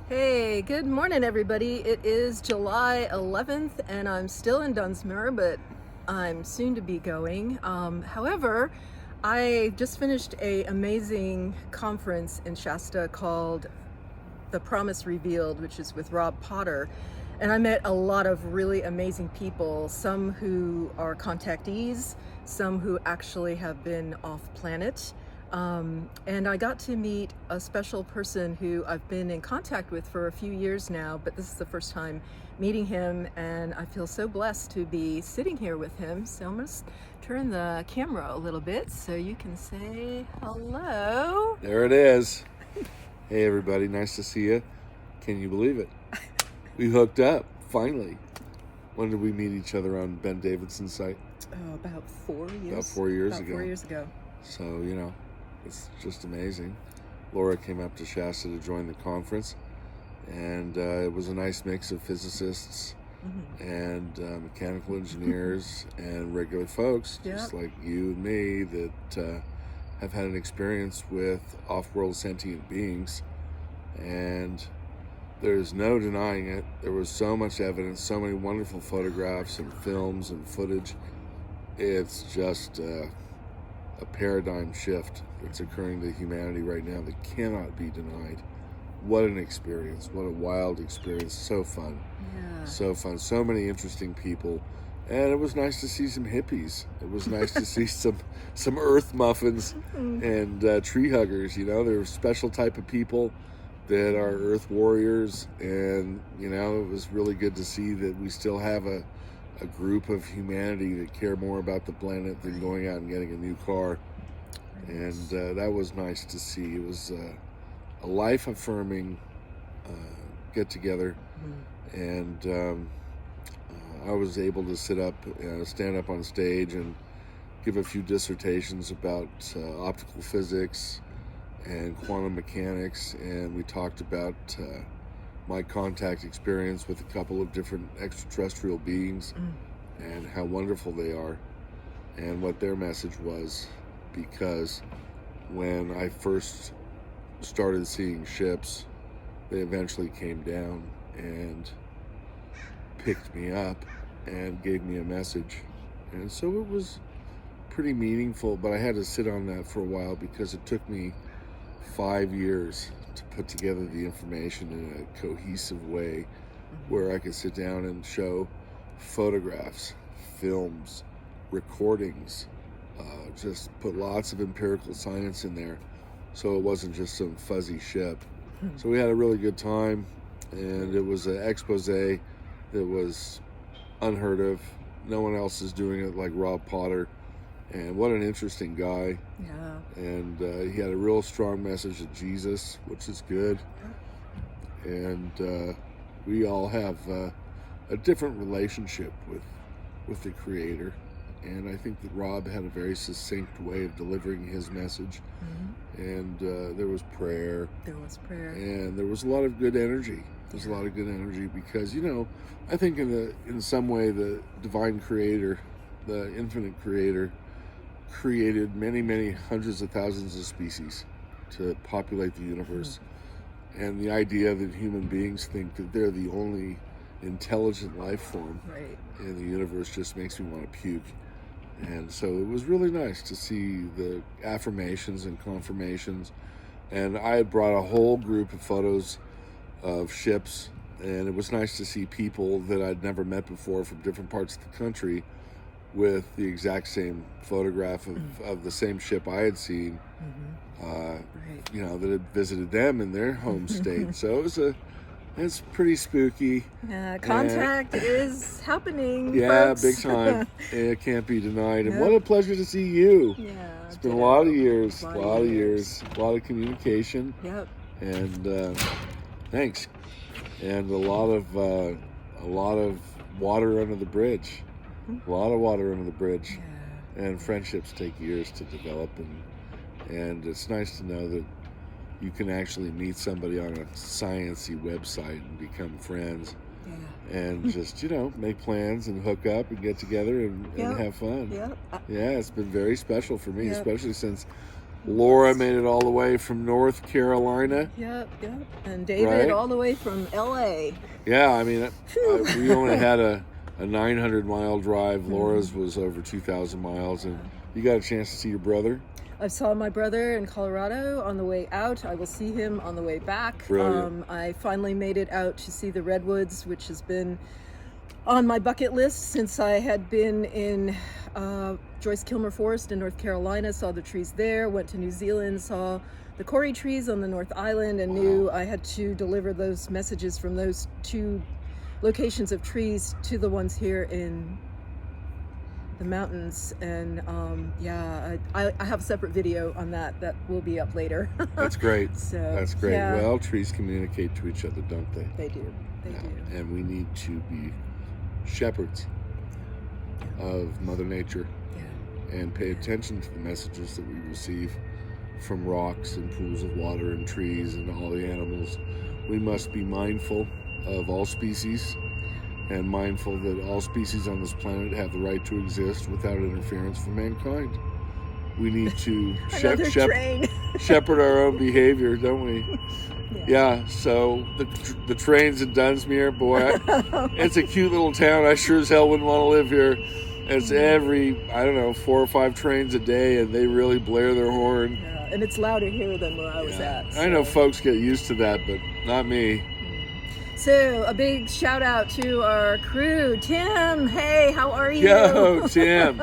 Hey, good morning, everybody. It is July 11th, and I'm still in Dunsmuir, but I'm soon to be going. However, I just finished an amazing conference in Shasta called The Promise Revealed, which is with Rob Potter. And I met a lot of really amazing people, some who are contactees, some who actually have been off planet. And I got to meet a special person who I've been in contact with for a few years now, but this is the first time meeting him, and I feel so blessed to be sitting here with him. So I'm going to turn the camera a little bit so you can say hello. There it is. Hey everybody, nice to see you. Can you believe it? We hooked up, finally. When did we meet each other on Ben Davidson's site? About 4 years. About 4 years About ago. 4 years ago. So, it's just amazing. Laura came up to Shasta to join the conference, and it was a nice mix of physicists and mechanical engineers and regular folks, just like you and me, that have had an experience with off-world sentient beings, and there's no denying it. There was so much evidence, so many wonderful photographs and films and footage. It's just a paradigm shift that's occurring to humanity right now that cannot be denied. What an experience. What a wild experience. So fun. Yeah. So fun. So many interesting people. And it was nice to see some hippies. It was nice to see some earth muffins and tree huggers. They're a special type of people that are earth warriors. And, it was really good to see that we still have a group of humanity that care more about the planet than going out and getting a new car. And that was nice to see. It was a life-affirming get-together. And I was able to stand up on stage and give a few dissertations about optical physics and quantum mechanics. And we talked about my contact experience with a couple of different extraterrestrial beings and how wonderful they are and what their message was, because when I first started seeing ships, they eventually came down and picked me up and gave me a message. And so it was pretty meaningful, but I had to sit on that for a while because it took me 5 years to put together the information in a cohesive way where I could sit down and show photographs, films, recordings, just put lots of empirical science in there so it wasn't just some fuzzy ship. So we had a really good time, and it was an expose that was unheard of. No one else is doing it like Rob Potter. And what an interesting guy. Yeah. And he had a real strong message of Jesus, which is good. And we all have a different relationship with the Creator. And I think that Rob had a very succinct way of delivering his message. And there was prayer. There was prayer. And there was a lot of good energy. There's a lot of good energy because, I think in some way the divine Creator, the infinite Creator, created many, many hundreds of thousands of species to populate the universe. And the idea that human beings think that they're the only intelligent life form in the universe just makes me want to puke. And so it was really nice to see the affirmations and confirmations. And I had brought a whole group of photos of ships, and it was nice to see people that I'd never met before from different parts of the country with the exact same photograph of the same ship I had seen, that had visited them in their home state. So it's pretty spooky. Contact is happening. Yeah, folks. big time. It can't be denied. And what a pleasure to see you. Yeah, it's been a lot of years, a lot of communication. Yep. And thanks. And a lot of water under the bridge. A lot of water under the bridge. Yeah. And friendships take years to develop, and it's nice to know that you can actually meet somebody on a sciencey website and become friends. Yeah. And just, make plans and hook up and get together and have fun. Yep. Yeah, it's been very special for me, especially since Laura made it all the way from North Carolina. Yep. And David Right? all the way from LA. Yeah, I mean, we only had a 900-mile drive. Laura's was over 2,000 miles. And you got a chance to see your brother? I saw my brother in Colorado on the way out. I will see him on the way back. Brilliant. I finally made it out to see the redwoods, which has been on my bucket list since I had been in Joyce Kilmer Forest in North Carolina, saw the trees there, went to New Zealand, saw the Corey trees on the North Island, and knew I had to deliver those messages from those two locations of trees to the ones here in the mountains. And I have a separate video on that will be up later. That's great. So That's great. yeah. Well, trees communicate to each other, don't they? They do. They do. And we need to be shepherds of Mother Nature and pay attention to the messages that we receive from rocks and pools of water and trees and all the animals. We must be mindful of all species and mindful that all species on this planet have the right to exist without interference from mankind. We need to shepherd our own behavior, don't we? Yeah, so the trains in Dunsmuir, boy, it's a cute little town. I sure as hell wouldn't want to live here. It's every, 4 or 5 trains a day, and they really blare their horn. Yeah, and it's louder here than where I was at. So. I know folks get used to that, but not me. So, a big shout out to our crew. Tim, hey, how are you? Yo, Tim.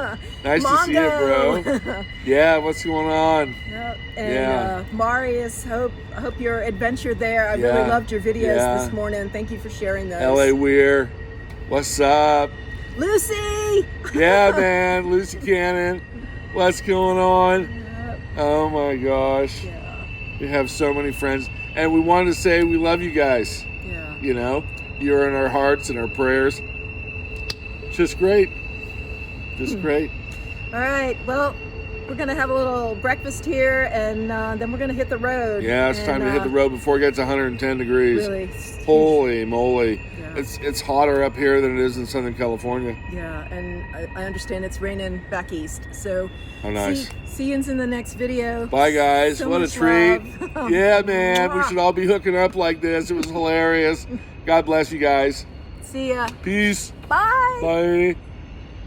Nice to see you, bro. Yeah, what's going on? Yep. And Marius, I hope your adventure there. I really loved your videos this morning. Thank you for sharing those. LA Weir, what's up? Lucy! Yeah, man, Lucy Cannon. What's going on? Yep. Oh my gosh. Yeah. We have so many friends. And we wanted to say we love you guys. Yeah. You know, you're in our hearts and our prayers. Just great. Just great. All right. Well, we're going to have a little breakfast here, and then we're going to hit the road. Yeah, it's time to hit the road before it gets 110 degrees. Really. Holy moly. Yeah. It's hotter up here than it is in Southern California. Yeah, and I understand it's raining back east. So, Oh, nice. See you in the next video. Bye, guys. So what a much treat. love. Yeah, man. We should all be hooking up like this. It was hilarious. God bless you guys. See ya. Peace. Bye. Bye.